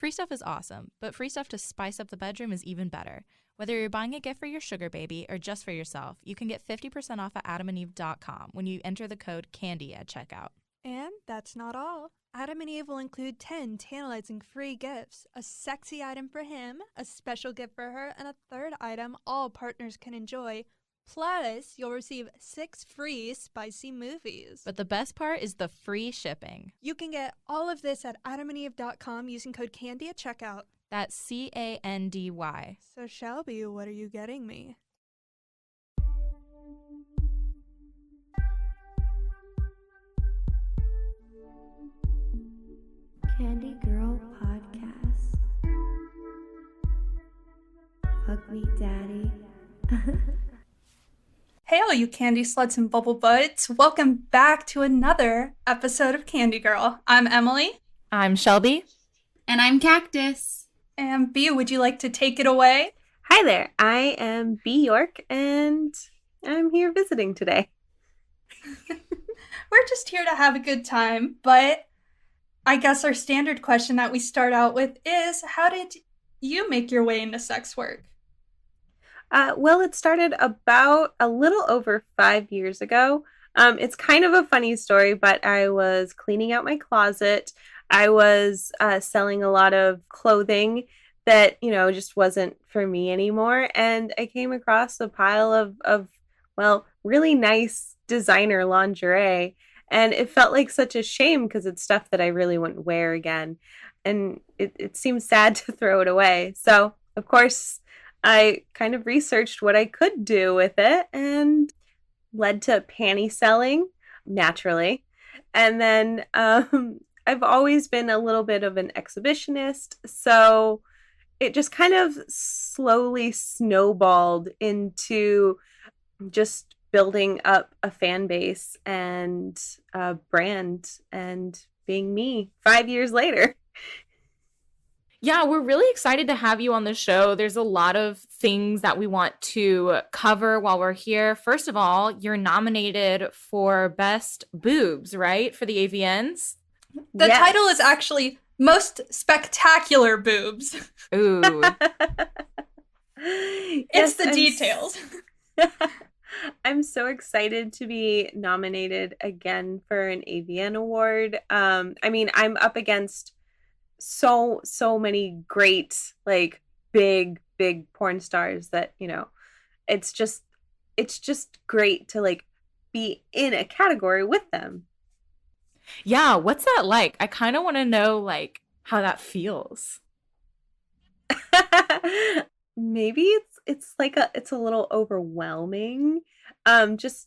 Free stuff is awesome, but free stuff to spice up the bedroom is even better. Whether you're buying a gift for your sugar baby or just for yourself, you can get 50% off at adamandeve.com when you enter the code CANDY at checkout. And that's not all. Adam and Eve will include 10 tantalizing free gifts, a sexy item for him, a special gift for her, and a third item all partners can enjoy. Plus, you'll receive 6 free spicy movies. But the best part is the free shipping. You can get all of this at adamandeve.com using code CANDY at checkout. That's CANDY. So Shelby, what are you getting me? Candy Girl Podcast. Fuck me, daddy. Hey all you candy sluts and bubble butts. Welcome back to another episode of Candy Girl. I'm Emily. I'm Shelby. And I'm Cactus. And Bea, would you like to take it away? Hi there, I am Bea York, and I'm here visiting today. We're just here to have a good time, but I guess our standard question that we start out with is, how did you make your way into sex work? Well, it started about a little over 5 years ago. It's kind of a funny story, but I was cleaning out my closet. I was selling a lot of clothing that, just wasn't for me anymore. And I came across a pile of really nice designer lingerie. And it felt like such a shame because it's stuff that I really wouldn't wear again. And it seemed sad to throw it away. So, of course, I kind of researched what I could do with it and led to panty selling naturally. And then I've always been a little bit of an exhibitionist. So it just kind of slowly snowballed into just building up a fan base and a brand and being me 5 years later. Yeah, we're really excited to have you on the show. There's a lot of things that we want to cover while we're here. First of all, you're nominated for Best Boobs, right? For the AVNs? The Yes. title is actually Most Spectacular Boobs. Ooh. It's the details. I'm so excited to be nominated again for an AVN award. I'm up against so many great, like, big porn stars that, it's just great to, like, be in a category with them. Yeah, what's that like? I kind of want to know, like, how that feels. Maybe it's a little overwhelming. It's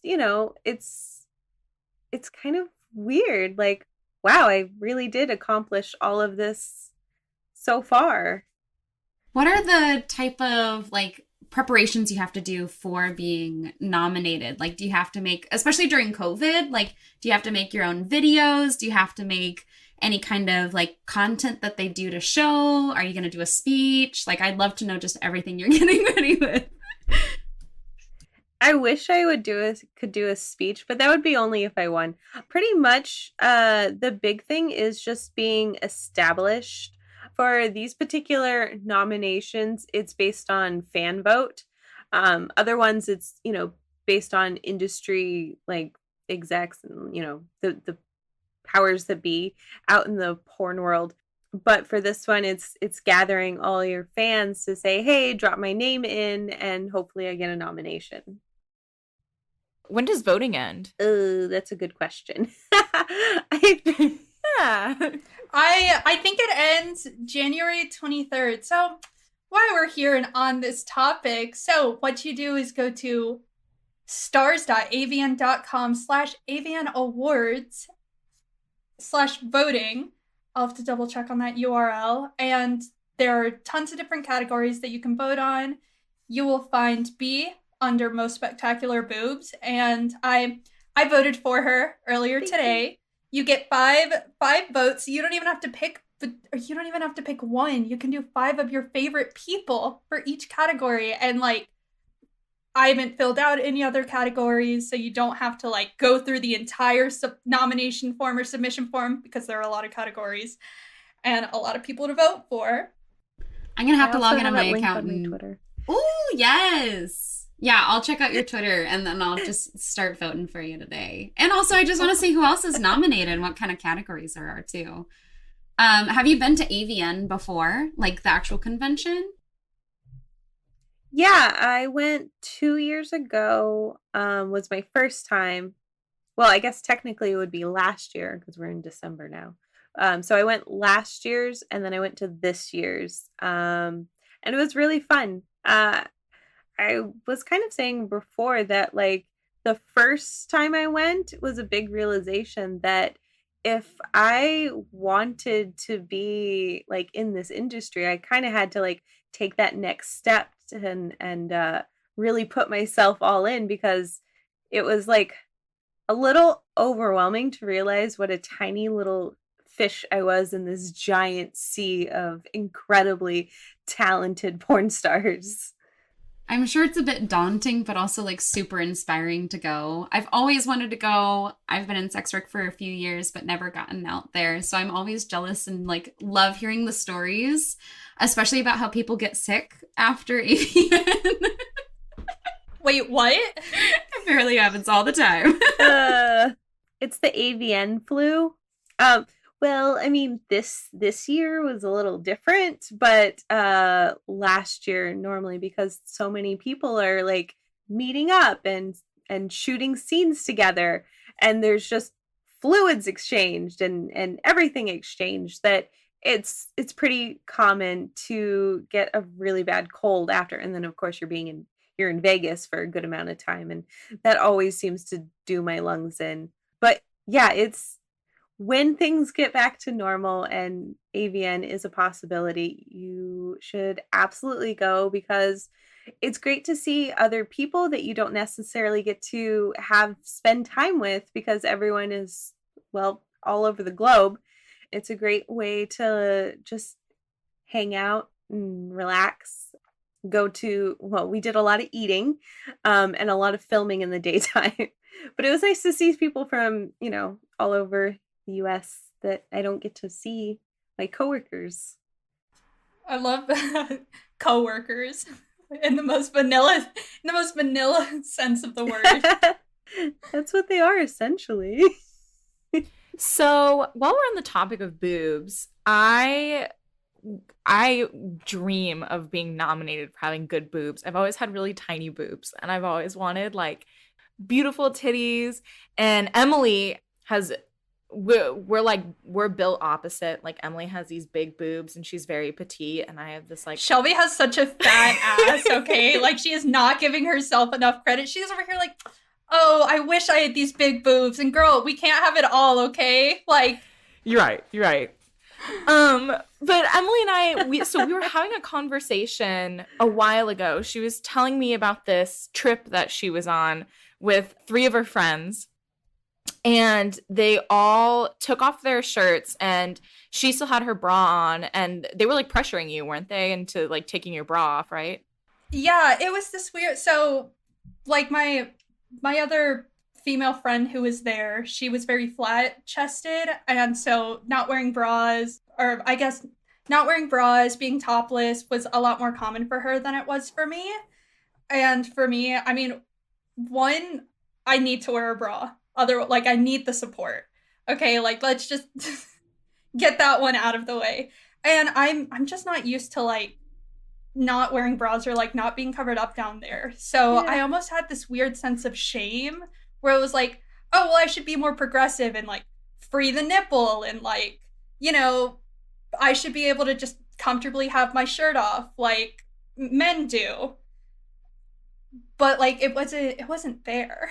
kind of weird. Like, wow, I really did accomplish all of this so far. What are the type of, like, preparations you have to do for being nominated? Like, do you have to make, especially during COVID, like, do you have to make your own videos? Do you have to make any kind of, like, content that they do to show? Are you going to do a speech? Like, I'd love to know just everything you're getting ready with. I wish I could do a speech, but that would be only if I won. Pretty much, the big thing is just being established. For these particular nominations, it's based on fan vote. Other ones, it's, based on industry, like, execs and, the powers that be out in the porn world. But for this one, it's gathering all your fans to say, hey, drop my name in, and hopefully I get a nomination. When does voting end? That's a good question. Yeah. I think it ends January 23rd. So while we're here and on this topic, so what you do is go to stars.avn.com/avnawards/voting. I'll have to double check on that URL. And there are tons of different categories that you can vote on. You will find B under Most Spectacular Boobs. And I voted for her earlier today. You get five votes. You don't even have to pick one. You can do 5 of your favorite people for each category. And, like, I haven't filled out any other categories, so you don't have to, like, go through the entire nomination form or submission form because there are a lot of categories. and a lot of people to vote for. I'm gonna have to I also log in on my that link account on my and Twitter. Oh, yes. Yeah, I'll check out your Twitter and then I'll just start voting for you today. And also, I just want to see who else is nominated and what kind of categories there are, too. Have you been to AVN before, like the actual convention? Yeah, I went 2 years ago, was my first time. Well, I guess technically it would be last year because we're in December now. So I went last year's and then I went to this year's. And it was really fun. I was kind of saying before that, like, the first time I went was a big realization that if I wanted to be like in this industry, I kind of had to like take that next step and really put myself all in, because it was like a little overwhelming to realize what a tiny little fish I was in this giant sea of incredibly talented porn stars. I'm sure it's a bit daunting, but also like super inspiring to go. I've always wanted to go. I've been in sex work for a few years, but never gotten out there. So I'm always jealous and like love hearing the stories, especially about how people get sick after AVN. Wait, what? Apparently happens all the time. It's the AVN flu. Well, I mean, this year was a little different, but last year normally, because so many people are like meeting up and shooting scenes together, and there's just fluids exchanged and everything exchanged, that it's pretty common to get a really bad cold after. And then of course you're in Vegas for a good amount of time, and that always seems to do my lungs in. But yeah, it's when things get back to normal and AVN is a possibility, you should absolutely go, because it's great to see other people that you don't necessarily get to have spend time with, because everyone is, well, all over the globe. It's a great way to just hang out and relax. We did a lot of eating and a lot of filming in the daytime. But it was nice to see people from, all over the US that I don't get to see, my coworkers. I love coworkers in the most vanilla sense of the word. That's what they are, essentially. So while we're on the topic of boobs, I dream of being nominated for having good boobs. I've always had really tiny boobs, and I've always wanted like beautiful titties. And Emily has, we're built opposite. Like Emily has these big boobs and she's very petite, and I have this like Shelby has such a fat ass, okay? Like, she is not giving herself enough credit. She's over here like, oh, I wish I had these big boobs. And girl, we can't have it all, okay? Like, You're right. But Emily and I, we were having a conversation a while ago. She was telling me about this trip that she was on with 3 of her friends, and they all took off their shirts, and she still had her bra on, and they were like pressuring you, weren't they, into like taking your bra off, right? yeah, it was this weird. So, like, my other female friend who was there, she was very flat chested, and so not wearing bras, or I guess not wearing bras, being topless was a lot more common for her than it was for me. And for me, I mean, one, I need to wear a bra. Like, I need the support. Okay, like, let's just get that one out of the way. And I'm just not used to like not wearing bras or like not being covered up down there. So Yeah. I almost had this weird sense of shame where it was like, oh, well, I should be more progressive and like free the nipple and like, I should be able to just comfortably have my shirt off like men do. But like it wasn't there.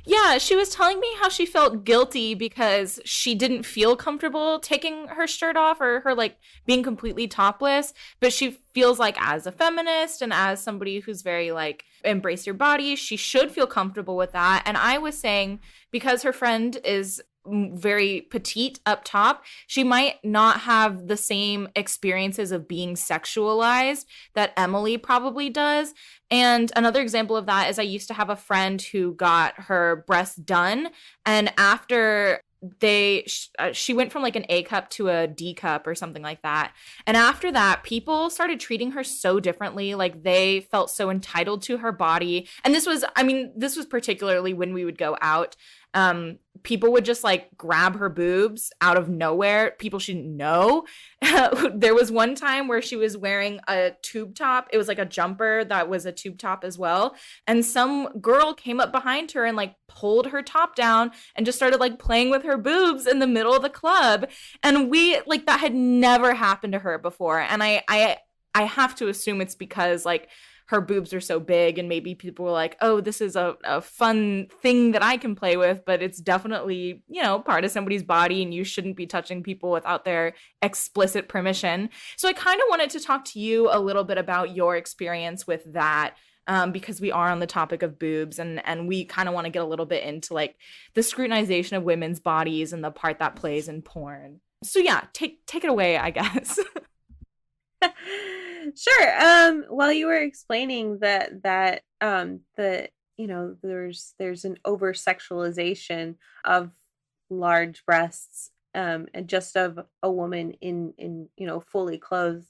Yeah, she was telling me how she felt guilty because she didn't feel comfortable taking her shirt off or her like being completely topless, but she feels like as a feminist and as somebody who's very like embrace your body, she should feel comfortable with that. And I was saying because her friend is very petite up top, she might not have the same experiences of being sexualized that Emily probably does. And another example of that is I used to have a friend who got her breasts done, and after she went from like an A cup to a D cup or something like that. And after that, people started treating her so differently. Like they felt so entitled to her body. And this was particularly when we would go out. People would just like grab her boobs out of nowhere. People she didn't know. There was one time where she was wearing a tube top. It was like a jumper that was a tube top as well. And some girl came up behind her and like pulled her top down and just started like playing with her boobs in the middle of the club. And we like that had never happened to her before. And I have to assume it's because like her boobs are so big and maybe people were like, oh, this is a fun thing that I can play with, but it's definitely, you know, part of somebody's body and you shouldn't be touching people without their explicit permission. So I kind of wanted to talk to you a little bit about your experience with that. Because we are on the topic of boobs and we kind of want to get a little bit into like the scrutinization of women's bodies and the part that plays in porn. So yeah, take it away, I guess. Sure. While you were explaining that the you know there's an over sexualization of large breasts and just of a woman in you know fully clothed.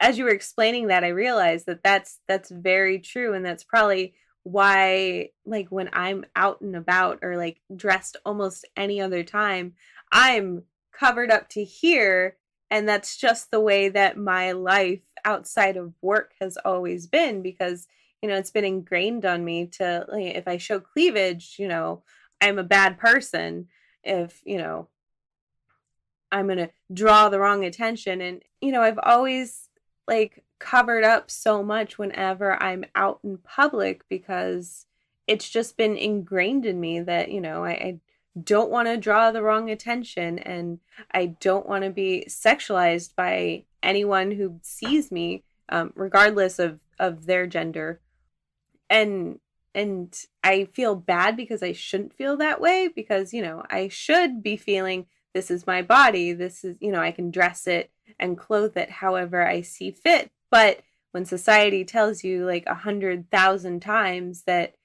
As you were explaining that, I realized that that's very true, and that's probably why like when I'm out and about or like dressed almost any other time, I'm covered up to here. And that's just the way that my life outside of work has always been because, you know, it's been ingrained on me to, like, if I show cleavage, you know, I'm a bad person. If, you know, I'm going to draw the wrong attention. And, you know, I've always like covered up so much whenever I'm out in public because it's just been ingrained in me that, you know, I don't want to draw the wrong attention and I don't want to be sexualized by anyone who sees me, regardless of their gender. And I feel bad because I shouldn't feel that way because, you know, I should be feeling this is my body. This is, you know, I can dress it and clothe it however I see fit. But when society tells you like 100,000 times that,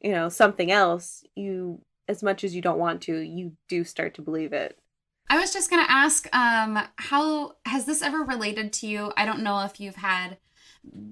you know, something else, you, as much as you don't want to, you do start to believe it. I was just going to ask, how has this ever related to you? I don't know if you've had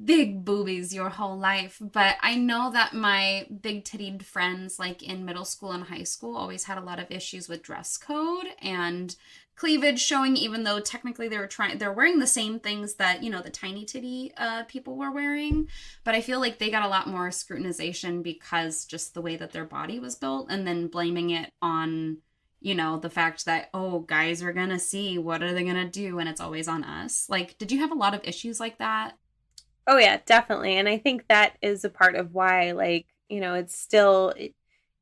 big boobies your whole life, but I know that my big tittied friends like in middle school and high school always had a lot of issues with dress code and cleavage showing, even though technically they're wearing the same things that, you know, the tiny titty people were wearing. But I feel like they got a lot more scrutinization because just the way that their body was built, and then blaming it on, you know, the fact that, oh, guys are gonna see, what are they gonna do? And it's always on us. Like, did you have a lot of issues like that? Oh yeah, definitely. And I think that is a part of why, like, you know, it's still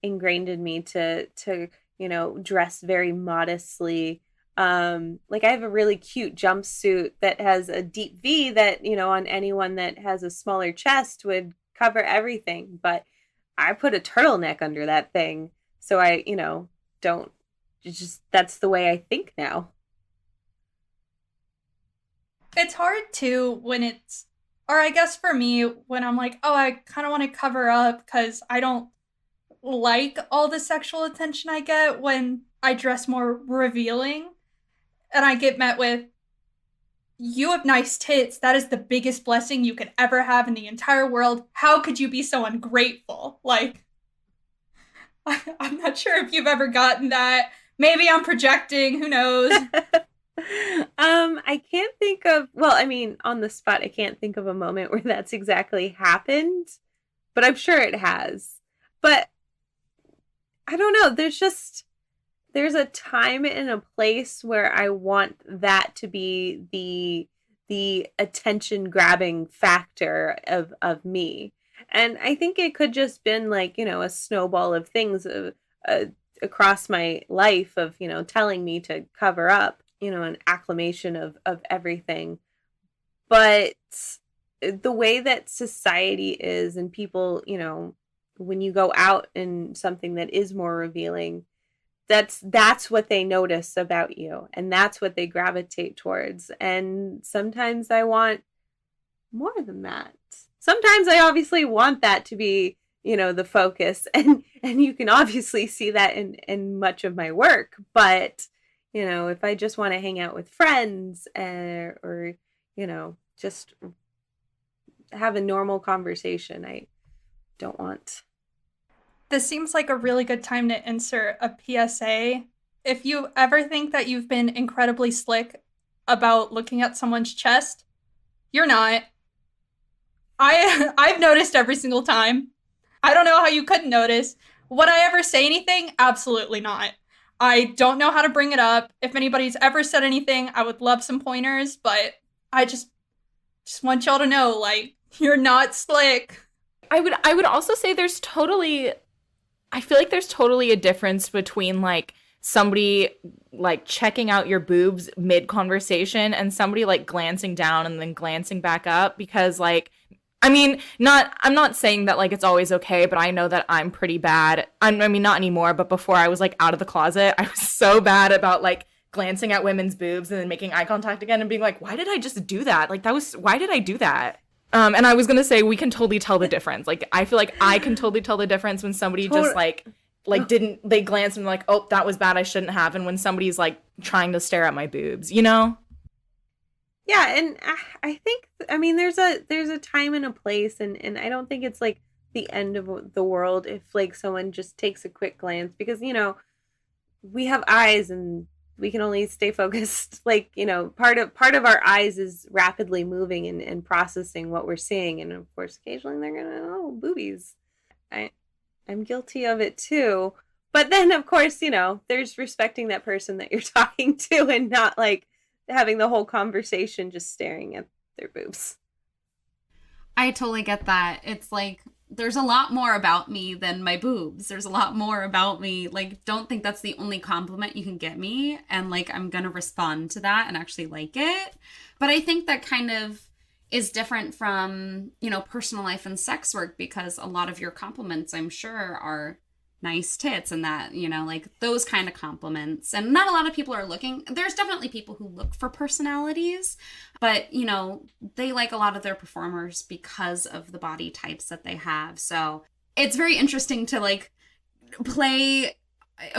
ingrained in me to, you know, dress very modestly. Like I have a really cute jumpsuit that has a deep V that, you know, on anyone that has a smaller chest would cover everything. But I put a turtleneck under that thing. So I, you know, don't, it's just, that's the way I think now. It's hard too when it's, or I guess for me, when I'm like, oh, I kind of want to cover up because I don't like all the sexual attention I get when I dress more revealing. And I get met with, you have nice tits. That is the biggest blessing you could ever have in the entire world. How could you be so ungrateful? Like, I'm not sure if you've ever gotten that. Maybe I'm projecting. Who knows? I can't think of, well, I mean, on the spot, I can't think of a moment where that's exactly happened, but I'm sure it has. But I don't know, there's a time and a place where I want that to be the attention grabbing factor of me. And I think it could just been like, you know, a snowball of things across my life of, you know, telling me to cover up, you know, an acclamation of everything. But the way that society is and people, you know, when you go out in something that is more revealing, that's what they notice about you and that's what they gravitate towards. And sometimes I want more than that. Sometimes I obviously want that to be, you know, the focus. And And you can obviously see that in much of my work. But, if I just want to hang out with friends or, just have a normal conversation, I don't want. This seems like a really good time to insert a PSA. If you ever think that you've been incredibly slick about looking at someone's chest, you're not. I've noticed every single time. I don't know how you couldn't notice. Would I ever say anything? Absolutely not. I don't know how to bring it up. If anybody's ever said anything, I would love some pointers, but I just want y'all to know, like, you're not slick. I would also say I feel like there's totally a difference between like somebody like checking out your boobs mid conversation and somebody like glancing down and then glancing back up, because like, I'm not saying that like it's always okay, but I know that I'm pretty bad. I mean, not anymore, but before I was like out of the closet, I was so bad about like glancing at women's boobs and then making eye contact again and being like, why did I just do that? Like why did I do that? And I was going to say, we can totally tell the difference. Like, I feel like I can totally tell the difference when somebody just like they glance and like, oh, that was bad, I shouldn't have. And when somebody's like trying to stare at my boobs, Yeah. And I think, there's a time and a place, and I don't think it's like the end of the world if like someone just takes a quick glance, because, we have eyes and we can only stay focused. Like, part of our eyes is rapidly moving and processing what we're seeing. And of course, occasionally they're gonna, boobies. I'm guilty of it too. But then of course, there's respecting that person that you're talking to and not like having the whole conversation just staring at their boobs. I totally get that. It's like, there's a lot more about me than my boobs. There's a lot more about me. Like, don't think that's the only compliment you can get me. And like, I'm going to respond to that and actually like it. But I think that kind of is different from, personal life and sex work, because a lot of your compliments, I'm sure, are nice tits and that, like those kind of compliments. And not a lot of people are looking. There's definitely people who look for personalities, but, they like a lot of their performers because of the body types that they have. So it's very interesting to like play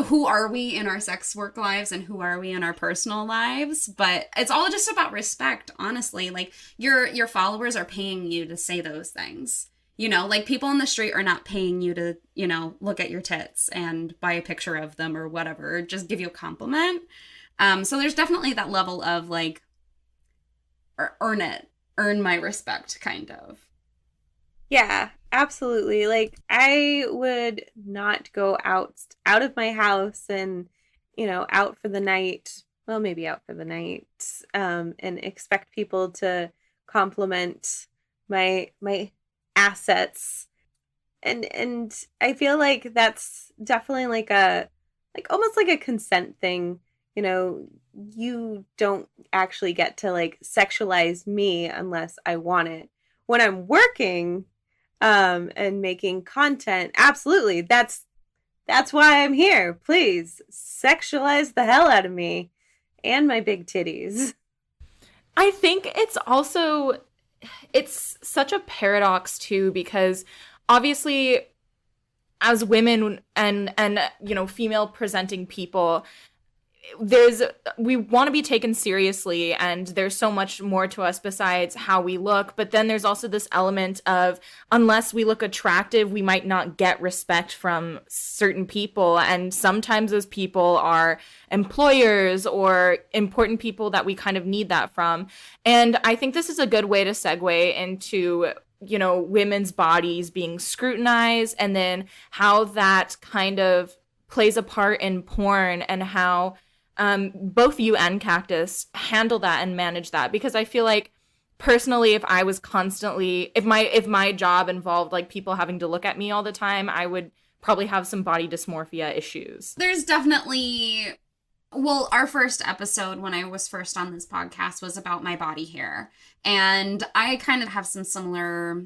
who are we in our sex work lives and who are we in our personal lives. But it's all just about respect, honestly. Like your followers are paying you to say those things. Like people on the street are not paying you to, look at your tits and buy a picture of them or whatever, or just give you a compliment. So there's definitely that level of like, earn my respect kind of. Yeah, absolutely. Like I would not go out of my house and, out for the night. Well, maybe out for the night, and expect people to compliment my assets, and I feel like that's definitely like almost like a consent thing. You don't actually get to like sexualize me unless I want it. When I'm working and making content, absolutely, that's why I'm here. Please sexualize the hell out of me and my big titties. I think it's such a paradox too, because obviously as women and female presenting people, we want to be taken seriously, and there's so much more to us besides how we look. But then there's also this element of, unless we look attractive, we might not get respect from certain people, and sometimes those people are employers or important people that we kind of need that from. And I think this is a good way to segue into women's bodies being scrutinized, and then how that kind of plays a part in porn, and how both you and Cactus handle that and manage that. Because I feel like personally, if I was constantly, if my job involved like people having to look at me all the time, I would probably have some body dysmorphia issues. There's definitely, well, our first episode when I was first on this podcast was about my body hair. And I kind of have some similar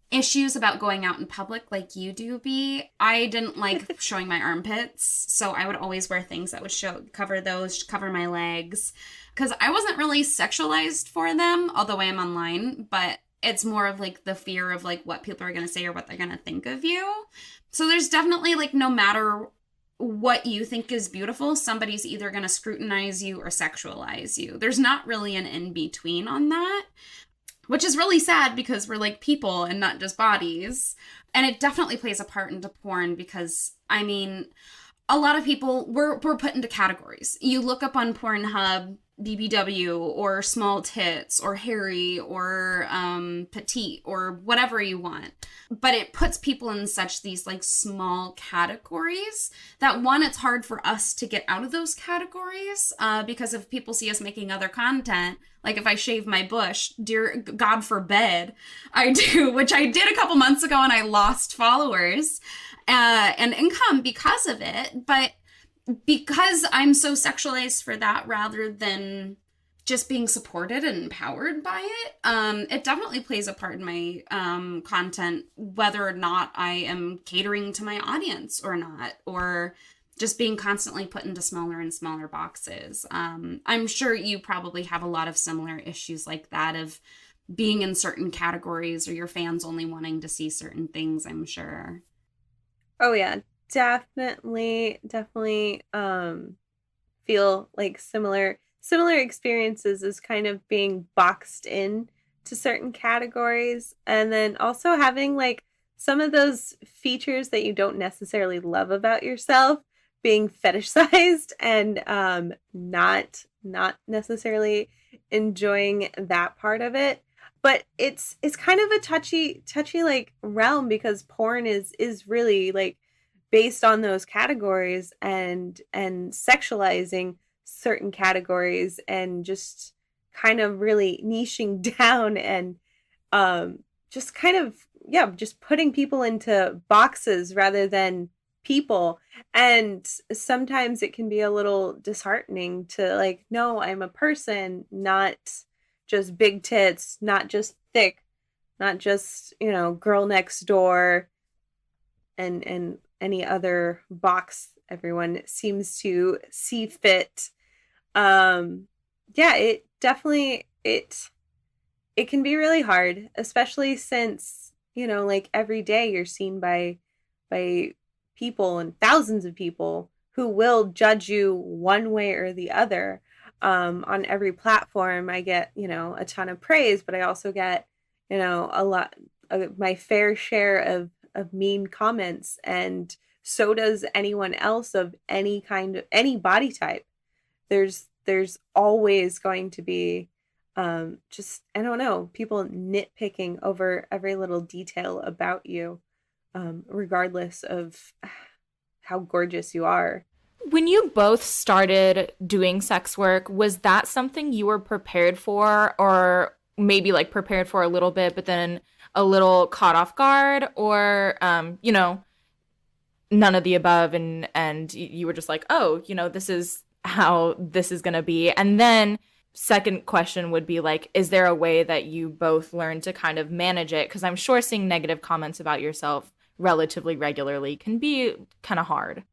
issues about going out in public like you do, Bea. I didn't like showing my armpits, so I would always wear things that would cover my legs, because I wasn't really sexualized for them, although I am online. But it's more of like the fear of like what people are going to say or what they're going to think of you. So there's definitely like, no matter what you think is beautiful, somebody's either going to scrutinize you or sexualize you. There's not really an in between on that, which is really sad because we're like people and not just bodies. And it definitely plays a part into porn because, I mean, a lot of people, we're put into categories. You look up on Pornhub, BBW, or small tits, or hairy, or petite, or whatever you want. But it puts people in such these like small categories that, one, it's hard for us to get out of those categories because if people see us making other content, like if I shave my bush, dear God forbid I do, which I did a couple months ago and I lost followers and income because of it. But because I'm so sexualized for that rather than just being supported and empowered by it, it definitely plays a part in my content, whether or not I am catering to my audience or not, or just being constantly put into smaller and smaller boxes. I'm sure you probably have a lot of similar issues like that of being in certain categories or your fans only wanting to see certain things, I'm sure. Oh yeah, definitely feel like similar experiences as kind of being boxed in to certain categories, and then also having like some of those features that you don't necessarily love about yourself being fetishized and not necessarily enjoying that part of it. But it's kind of a touchy like realm because porn is really like based on those categories and sexualizing certain categories and just kind of really niching down and just kind of just putting people into boxes rather than people. And sometimes it can be a little disheartening to like, no, I'm a person, not just big tits, not just thick, not just, girl next door and any other box everyone seems to see fit. It definitely it can be really hard, especially since, like every day you're seen by people and thousands of people who will judge you one way or the other. On every platform, I get, a ton of praise, but I also get, a lot of my fair share of mean comments, and so does anyone else of any body type. There's always going to be just, I don't know, people nitpicking over every little detail about you, regardless of how gorgeous you are. When you both started doing sex work, was that something you were prepared for, or maybe like prepared for a little bit, but then a little caught off guard, or, none of the above, and you were just like, oh, this is how this is going to be? And then second question would be like, is there a way that you both learned to kind of manage it? Because I'm sure seeing negative comments about yourself relatively regularly can be kind of hard.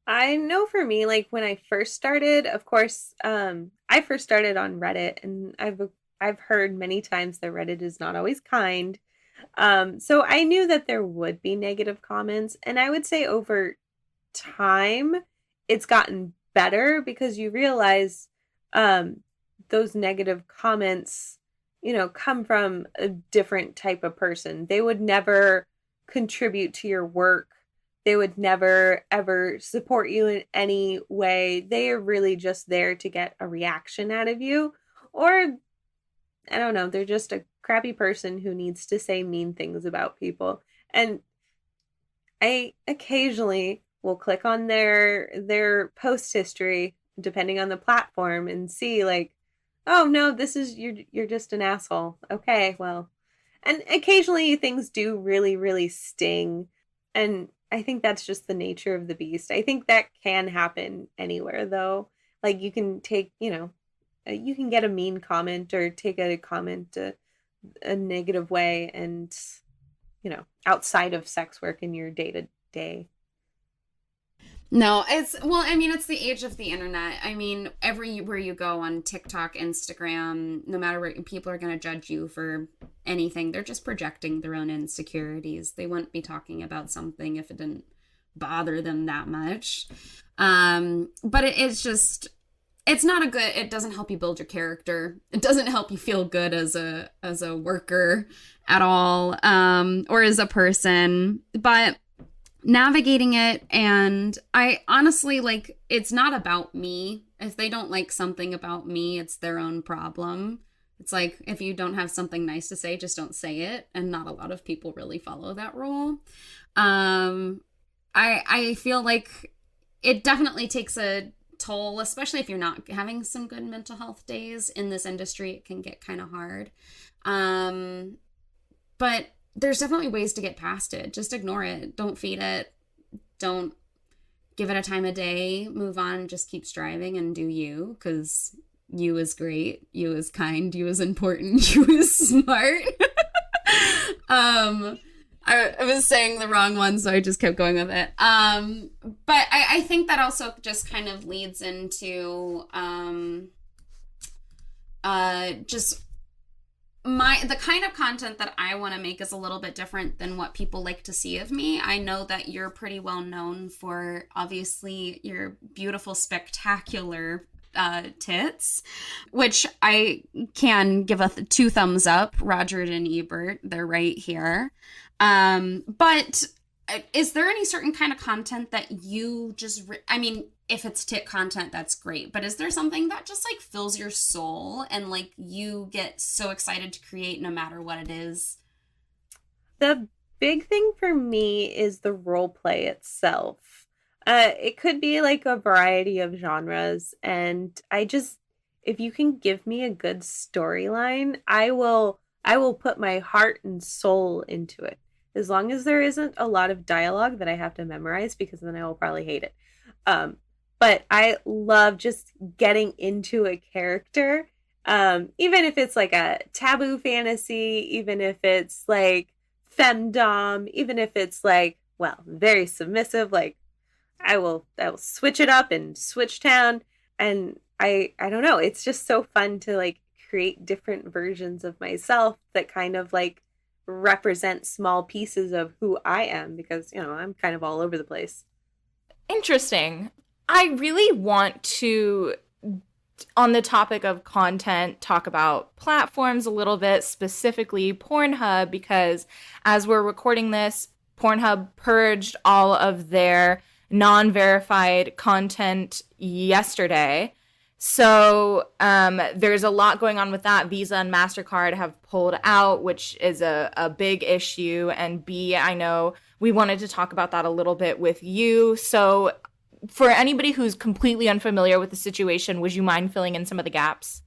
I know for me, like when I first started, of course, I first started on Reddit, and I've heard many times that Reddit is not always kind. So I knew that there would be negative comments, and I would say over time it's gotten better because you realize those negative comments, come from a different type of person. They would never contribute to your work. They would never, ever support you in any way. They are really just there to get a reaction out of you. Or, I don't know, they're just a crappy person who needs to say mean things about people. And I occasionally will click on their post history, depending on the platform, and see like, oh no, this is, you're just an asshole. Okay, well. And occasionally things do really, really sting. And I think that's just the nature of the beast. I think that can happen anywhere, though. Like you can take, you can get a mean comment or take a comment a negative way, and, outside of sex work in your day to day. No, it's the age of the internet. I mean, everywhere you go on TikTok, Instagram, no matter where, people are going to judge you for anything. They're just projecting their own insecurities. They wouldn't be talking about something if it didn't bother them that much. But it's not a good, it doesn't help you build your character. It doesn't help you feel good as a worker at all, or as a person. But navigating it, and I honestly, like, it's not about me. If they don't like something about me, it's their own problem. It's like, if you don't have something nice to say, just don't say it. And not a lot of people really follow that rule. I feel like it definitely takes a toll, especially if you're not having some good mental health days in this industry. It can get kind of hard. But there's definitely ways to get past it. Just ignore it. Don't feed it. Don't give it a time of day. Move on. Just keep striving and do you, because you is great. You is kind. You is important. You is smart. I was saying the wrong one, so I just kept going with it. But I think that also just kind of leads into just the kind of content that I want to make is a little bit different than what people like to see of me. I know that you're pretty well known for, obviously, your beautiful, spectacular tits, which I can give two thumbs up. Roger and Ebert, they're right here. But is there any certain kind of content that you just, I mean, if it's tit content, that's great. But is there something that just like fills your soul and like you get so excited to create no matter what it is? The big thing for me is the role play itself. It could be like a variety of genres. And if you can give me a good storyline, I will put my heart and soul into it. As long as there isn't a lot of dialogue that I have to memorize, because then I will probably hate it. But I love just getting into a character, even if it's like a taboo fantasy, even if it's like femdom, even if it's like, well, very submissive, like I will switch it up and switch town. And I don't know, it's just so fun to like create different versions of myself that kind of like represent small pieces of who I am, because, you know, I'm kind of all over the place. Interesting. I really want to, on the topic of content, talk about platforms a little bit, specifically Pornhub, because as we're recording this, Pornhub purged all of their non-verified content yesterday. So there's a lot going on with that. Visa and Mastercard have pulled out, which is a big issue. And B, I know we wanted to talk about that a little bit with you. So for anybody who's completely unfamiliar with the situation, would you mind filling in some of the gaps?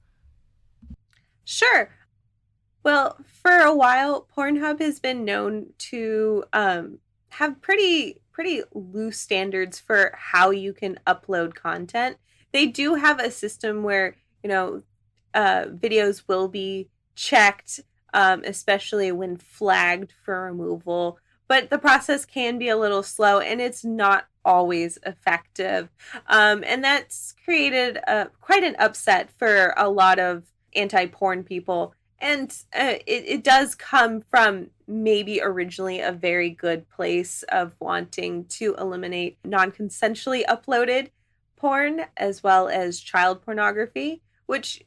Sure. Well, for a while, Pornhub has been known to have pretty loose standards for how you can upload content. They do have a system where, you know, videos will be checked, especially when flagged for removal. But the process can be a little slow, and it's not always effective. And that's created quite an upset for a lot of anti-porn people. And it does come from maybe originally a very good place of wanting to eliminate non-consensually uploaded porn as well as child pornography, which,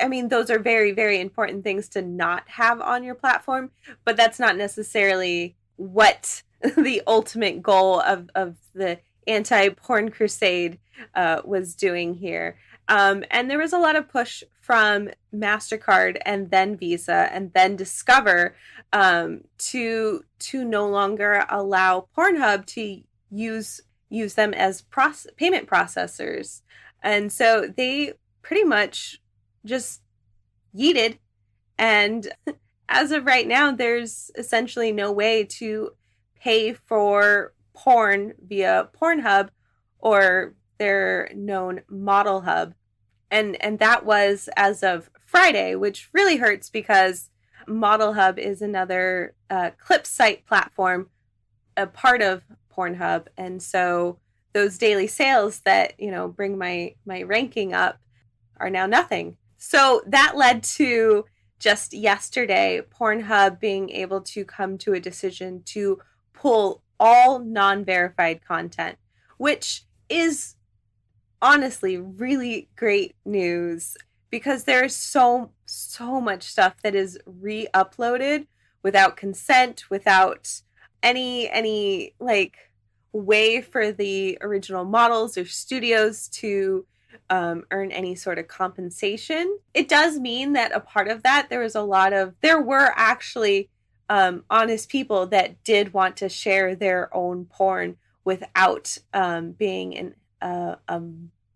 I mean, those are very, very important things to not have on your platform, but that's not necessarily what the ultimate goal of the anti-porn crusade was doing here. And there was a lot of push from Mastercard and then Visa and then Discover to no longer allow Pornhub to use them as payment processors. And so they pretty much just yeeted. And as of right now, there's essentially no way to pay for porn via Pornhub or their known Model Hub. And that was as of Friday, which really hurts because Model Hub is another clip site platform, a part of Pornhub. And so those daily sales that, you know, bring my ranking up are now nothing. So that led to just yesterday, Pornhub being able to come to a decision to pull all non-verified content, which is honestly really great news because there's so much stuff that is re-uploaded without consent, without any like way for the original models or studios to earn any sort of compensation. It does mean that a part of that, there were actually honest people that did want to share their own porn without being a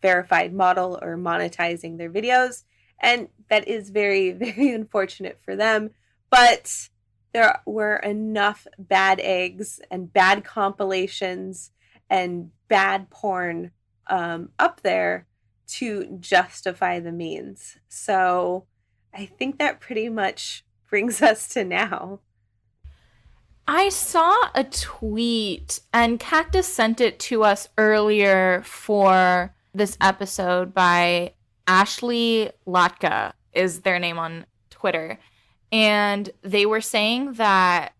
verified model or monetizing their videos. And that is very, very unfortunate for them. But there were enough bad eggs and bad compilations and bad porn up there to justify the means. So I think that pretty much brings us to now. I saw a tweet, and Cactus sent it to us earlier for this episode by Ashley Latka, is their name on Twitter. And they were saying that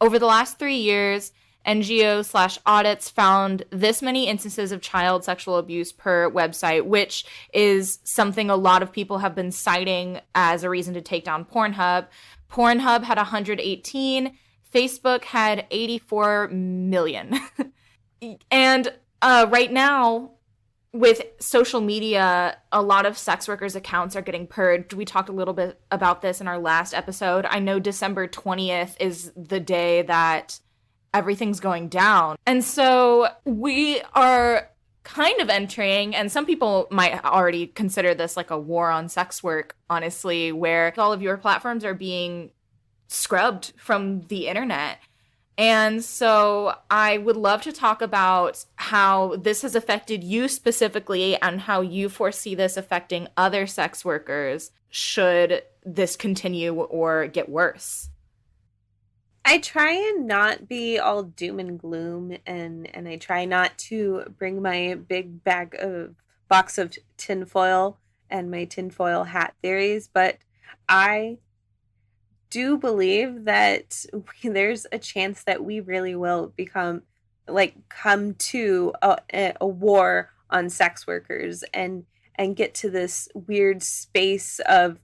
over the last 3 years, NGOs/audits found this many instances of child sexual abuse per website, which is something a lot of people have been citing as a reason to take down Pornhub. Pornhub had 118. Facebook had 84 million. And right now, with social media, a lot of sex workers' accounts are getting purged. We talked a little bit about this in our last episode. I know December 20th is the day that everything's going down. And so we are kind of entering, and some people might already consider this like a war on sex work, honestly, where all of your platforms are being scrubbed from the internet. And so I would love to talk about how this has affected you specifically and how you foresee this affecting other sex workers should this continue or get worse. I try and not be all doom and gloom, and I try not to bring my big box of tinfoil and my tinfoil hat theories, but I do believe that there's a chance that we really will come to a war on sex workers and get to this weird space of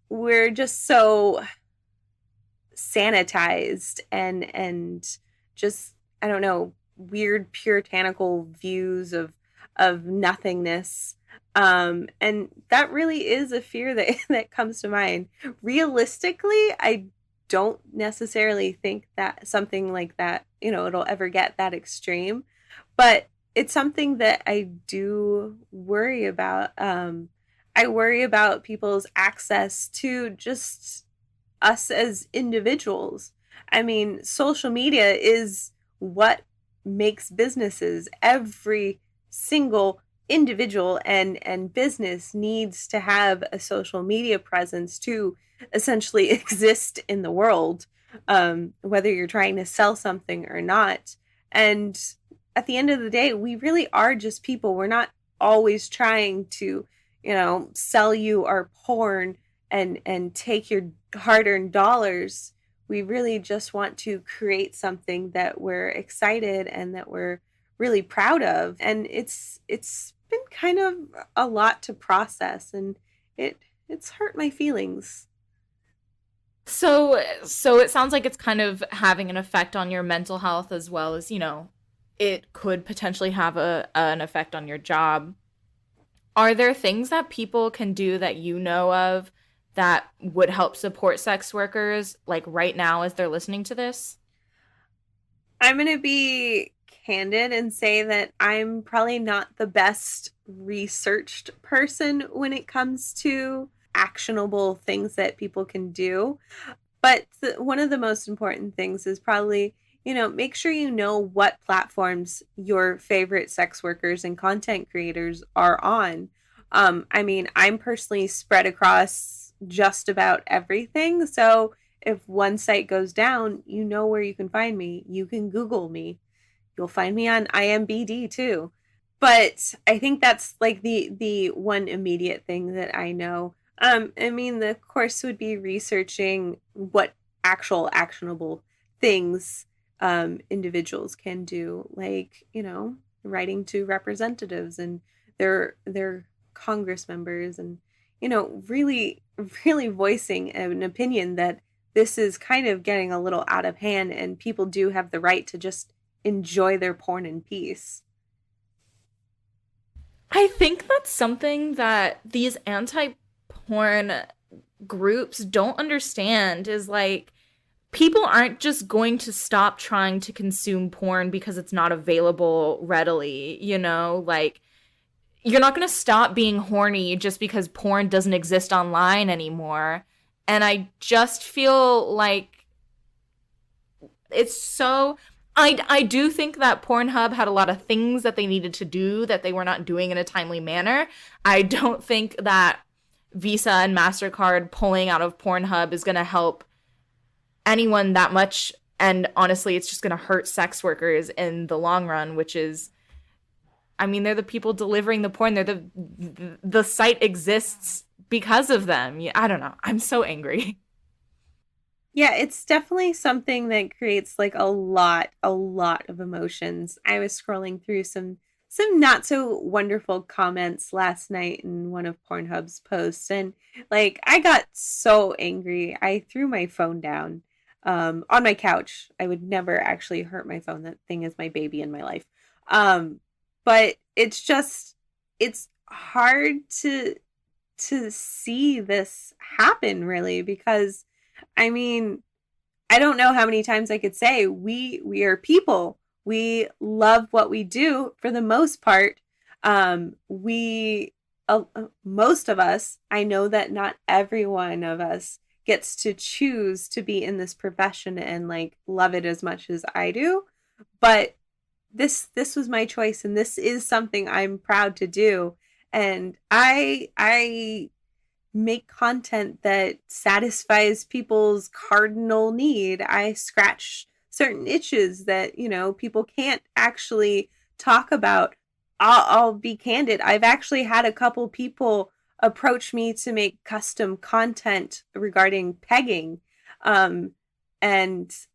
we're just so sanitized and just, I don't know, weird puritanical views of nothingness. And that really is a fear that comes to mind. Realistically, I don't necessarily think that something like that, it'll ever get that extreme, but it's something that I do worry about. I worry about people's access to just us as individuals. I mean, social media is what makes businesses. Every single individual and business needs to have a social media presence to essentially exist in the world, whether you're trying to sell something or not. And at the end of the day, we really are just people. We're not always trying to, sell you our porn and take your hard-earned dollars. We really just want to create something that we're excited and that we're really proud of. And it's been kind of a lot to process, and it's hurt my feelings. So it sounds like it's kind of having an effect on your mental health as well as, it could potentially have an effect on your job. Are there things that people can do that you know of that would help support sex workers, like right now as they're listening to this? I'm going to be candid and say that I'm probably not the best researched person when it comes to actionable things that people can do. But one of the most important things is probably, make sure you know what platforms your favorite sex workers and content creators are on. I mean, I'm personally spread across just about everything. So if one site goes down, you know where you can find me. You can Google me. You'll find me on IMBD too. But I think that's like the one immediate thing that I know. I mean, the course would be researching what actual actionable things individuals can do, like, writing to representatives and their Congress members, and really, really voicing an opinion that this is kind of getting a little out of hand, and people do have the right to just enjoy their porn in peace. I think that's something that these anti-porn groups don't understand is like people aren't just going to stop trying to consume porn because it's not available readily, Like you're not going to stop being horny just because porn doesn't exist online anymore. And I just feel like it's so I do think that Pornhub had a lot of things that they needed to do that they were not doing in a timely manner. I don't think that Visa and Mastercard pulling out of Pornhub is going to help anyone that much, and honestly it's just going to hurt sex workers in the long run, which is, I mean, they're the people delivering the porn. The site exists because of them. I don't know. I'm so angry. Yeah, it's definitely something that creates like a lot of emotions. I was scrolling through some not so wonderful comments last night in one of Pornhub's posts, and like I got so angry. I threw my phone down on my couch. I would never actually hurt my phone. That thing is my baby in my life. But it's hard to see this happen, really, because I mean, I don't know how many times I could say we are people. We love what we do for the most part. We most of us, I know that not every one of us gets to choose to be in this profession and like love it as much as I do, but this was my choice, and this is something I'm proud to do, and I make content that satisfies people's cardinal need. I scratch certain itches that, people can't actually talk about. I'll be candid. I've actually had a couple people approach me to make custom content regarding pegging. And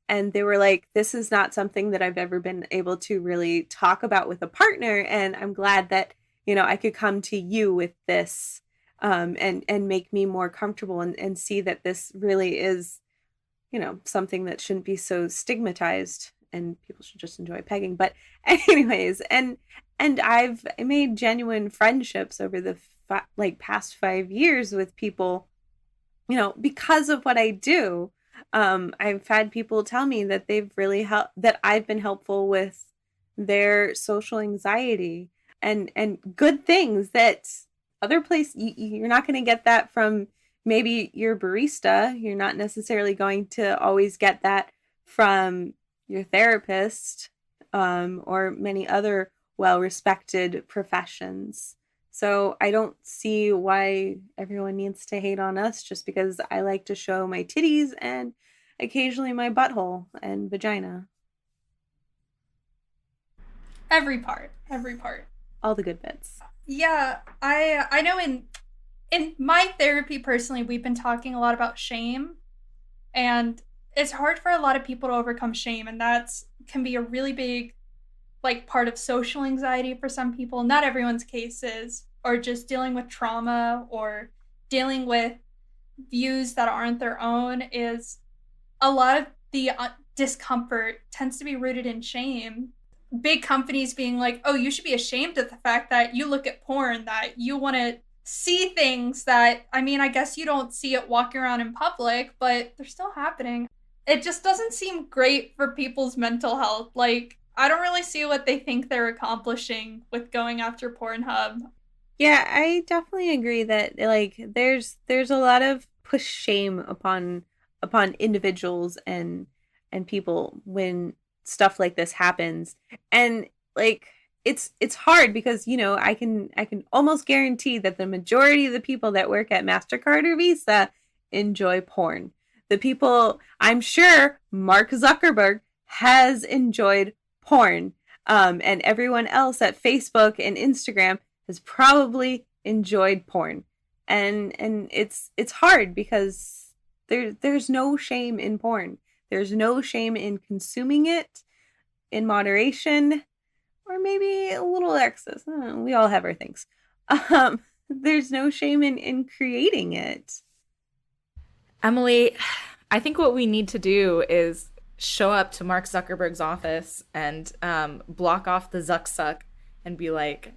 they were like, this is not something that I've ever been able to really talk about with a partner. And I'm glad that, I could come to you with this, and make me more comfortable, and see that this really is, something that shouldn't be so stigmatized and people should just enjoy pegging. But anyways, and I've made genuine friendships over the past 5 years with people, because of what I do. I've had people tell me that they've really helped, that I've been helpful with their social anxiety and good things that other place you're not going to get that from maybe your barista. You're not necessarily going to always get that from your therapist, or many other well-respected professions. So I don't see why everyone needs to hate on us just because I like to show my titties and occasionally my butthole and vagina. Every part. All the good bits. Yeah, I know in my therapy personally, we've been talking a lot about shame, and it's hard for a lot of people to overcome shame, and that's can be a really big part of social anxiety for some people. Not everyone's case is, or just dealing with trauma or dealing with views that aren't their own. Is a lot of the discomfort tends to be rooted in shame. Big companies being like, oh, you should be ashamed of the fact that you look at porn, that you want to see things that, I mean, I guess you don't see it walking around in public, but they're still happening. It just doesn't seem great for people's mental health. I don't really see what they think they're accomplishing with going after Pornhub. Yeah, I definitely agree that there's a lot of push shame upon individuals and people when stuff like this happens. And it's hard because I can almost guarantee that the majority of the people that work at Mastercard or Visa enjoy porn. The people, I'm sure Mark Zuckerberg has enjoyed porn, and everyone else at Facebook and Instagram has probably enjoyed porn. and it's hard because there's no shame in porn. There's no shame in consuming it in moderation, or maybe a little excess. We all have our things. There's no shame in creating it. Emily, I think what we need to do is show up to Mark Zuckerberg's office and block off the Zuck Suck and be like,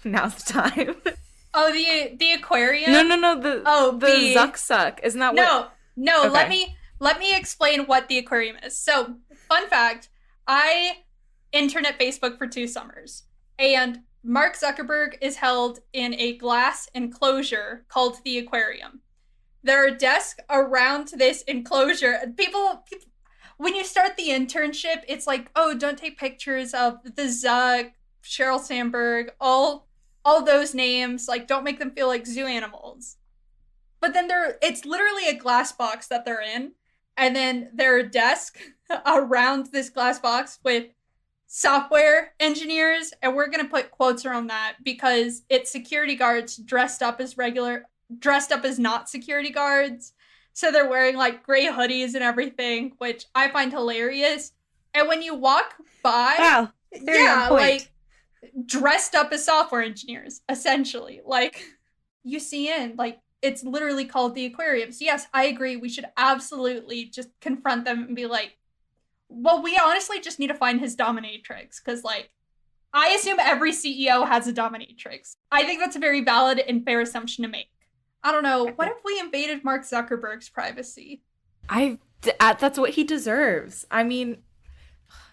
now's the time. Oh, the aquarium? No. The Zuck Suck. Isn't that what? No. Okay. Let me explain what the aquarium is. So, fun fact, I interned at Facebook for 2 summers, and Mark Zuckerberg is held in a glass enclosure called the aquarium. There are desks around this enclosure. People, when you start the internship, it's like, oh, don't take pictures of the Zuck, Sheryl Sandberg, all those names. Like, don't make them feel like zoo animals. But then it's literally a glass box that they're in. And then there are desks around this glass box with software engineers. And we're going to put quotes around that because it's security guards dressed up as not security guards. So they're wearing like gray hoodies and everything, which I find hilarious. And when you walk by, Wow, like dressed up as software engineers, essentially. Like, you see in, like, it's literally called the aquarium. So yes, I agree. We should absolutely just confront them and be like, well, we honestly just need to find his dominatrix. Because, like, I assume every CEO has a dominatrix. I think that's a very valid and fair assumption to make. I don't know. What if we invaded Mark Zuckerberg's privacy? That's what he deserves. I mean,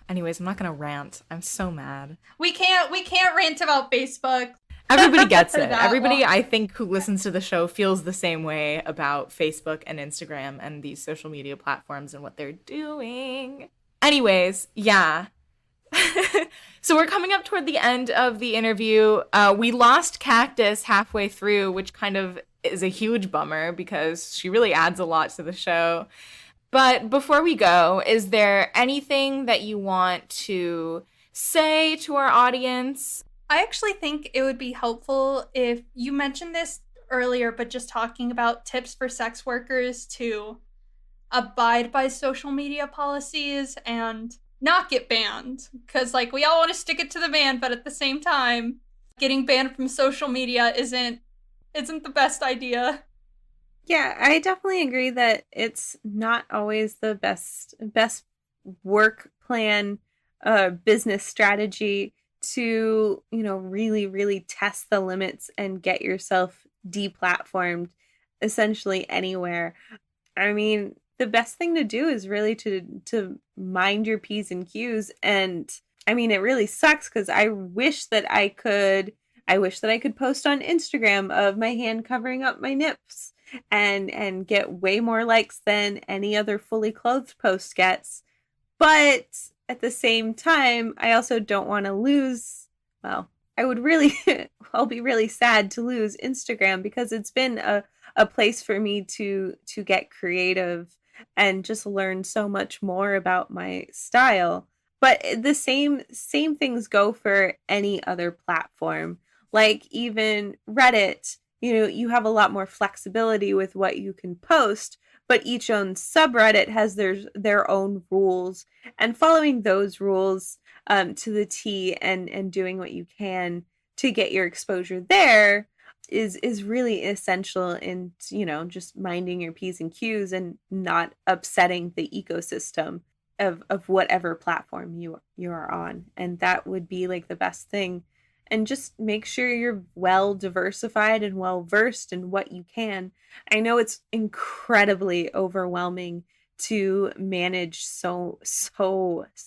anyways, I'm not gonna rant. I'm so mad. We can't rant about Facebook. Everybody gets it. That Everybody, long. I think, who listens to the show feels the same way about Facebook and Instagram and these social media platforms and what they're doing. Anyways, yeah. So we're coming up toward the end of the interview. We lost Cactus halfway through, which kind of is a huge bummer because she really adds a lot to the show. But before we go, is there anything that you want to say to our audience? I actually think it would be helpful if you mentioned this earlier, but just talking about tips for sex workers to abide by social media policies and not get banned. Because, like, we all want to stick it to the man, but at the same time, getting banned from social media isn't the best idea. Yeah, I definitely agree that it's not always the best work plan, business strategy to, really, really test the limits and get yourself deplatformed essentially anywhere. I mean, the best thing to do is really to mind your P's and Q's. And I mean, it really sucks because I wish that I could post on Instagram of my hand covering up my nips and get way more likes than any other fully clothed post gets. But at the same time, I also don't want to lose, well, I'll be really sad to lose Instagram because it's been a place for me to get creative and just learn so much more about my style. But the same things go for any other platform. Like even Reddit, you have a lot more flexibility with what you can post, but each own subreddit has their own rules, and following those rules to the T and doing what you can to get your exposure there is really essential in, just minding your P's and Q's and not upsetting the ecosystem of whatever platform you are on. And that would be like the best thing. And just make sure you're well diversified and well versed in what you can. I know it's incredibly overwhelming to manage so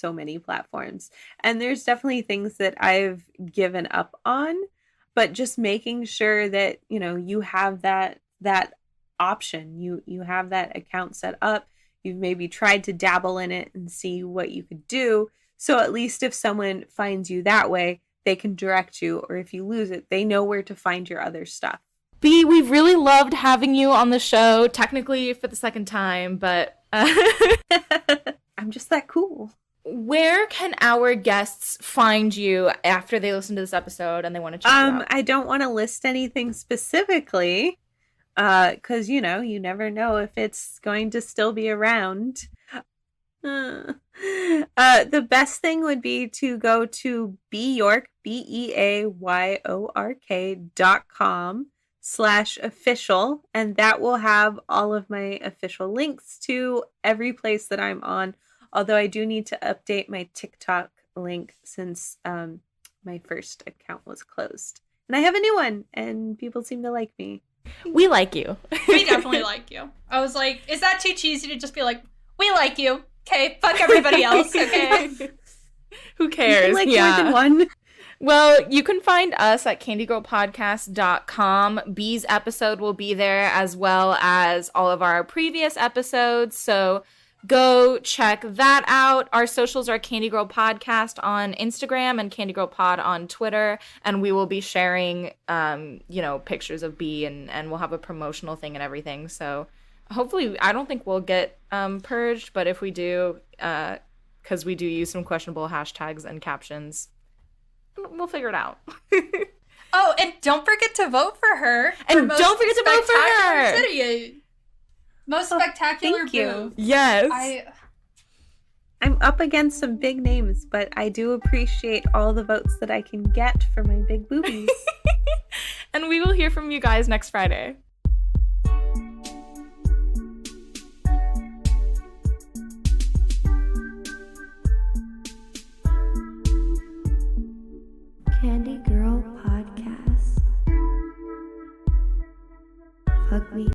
many platforms. And there's definitely things that I've given up on, but just making sure that, you have that option. You have that account set up. You've maybe tried to dabble in it and see what you could do. So at least if someone finds you that way, they can direct you, or if you lose it, they know where to find your other stuff. Bea, we've really loved having you on the show, technically for the second time, but I'm just that cool. Where can our guests find you after they listen to this episode and they want to check you out? I don't want to list anything specifically, Because, you never know if it's going to still be around. The best thing would be to go to Bea York, BeaYork.com/official, and that will have all of my official links to every place that I'm on. Although I do need to update my TikTok link since my first account was closed. And I have a new one, and people seem to like me. We like you. We definitely like you. I was like, is that too cheesy to just be like, we like you? Okay, fuck everybody else, okay? Who cares? Like more than one. Well, you can find us at candygirlpodcast.com. Bee's episode will be there as well as all of our previous episodes. So go check that out. Our socials are Candy Girl Podcast on Instagram and Candy Girl Pod on Twitter. And we will be sharing, pictures of Bee and we'll have a promotional thing and everything. So hopefully, I don't think we'll get purged, but if we do, because we do use some questionable hashtags and captions, we'll figure it out. Oh, and don't forget to vote for her. And don't forget to vote for her. City. Most spectacular thank you. boob. Yes. I'm up against some big names, but I do appreciate all the votes that I can get for my big boobies. And we will hear from you guys next Friday. Candy Girl.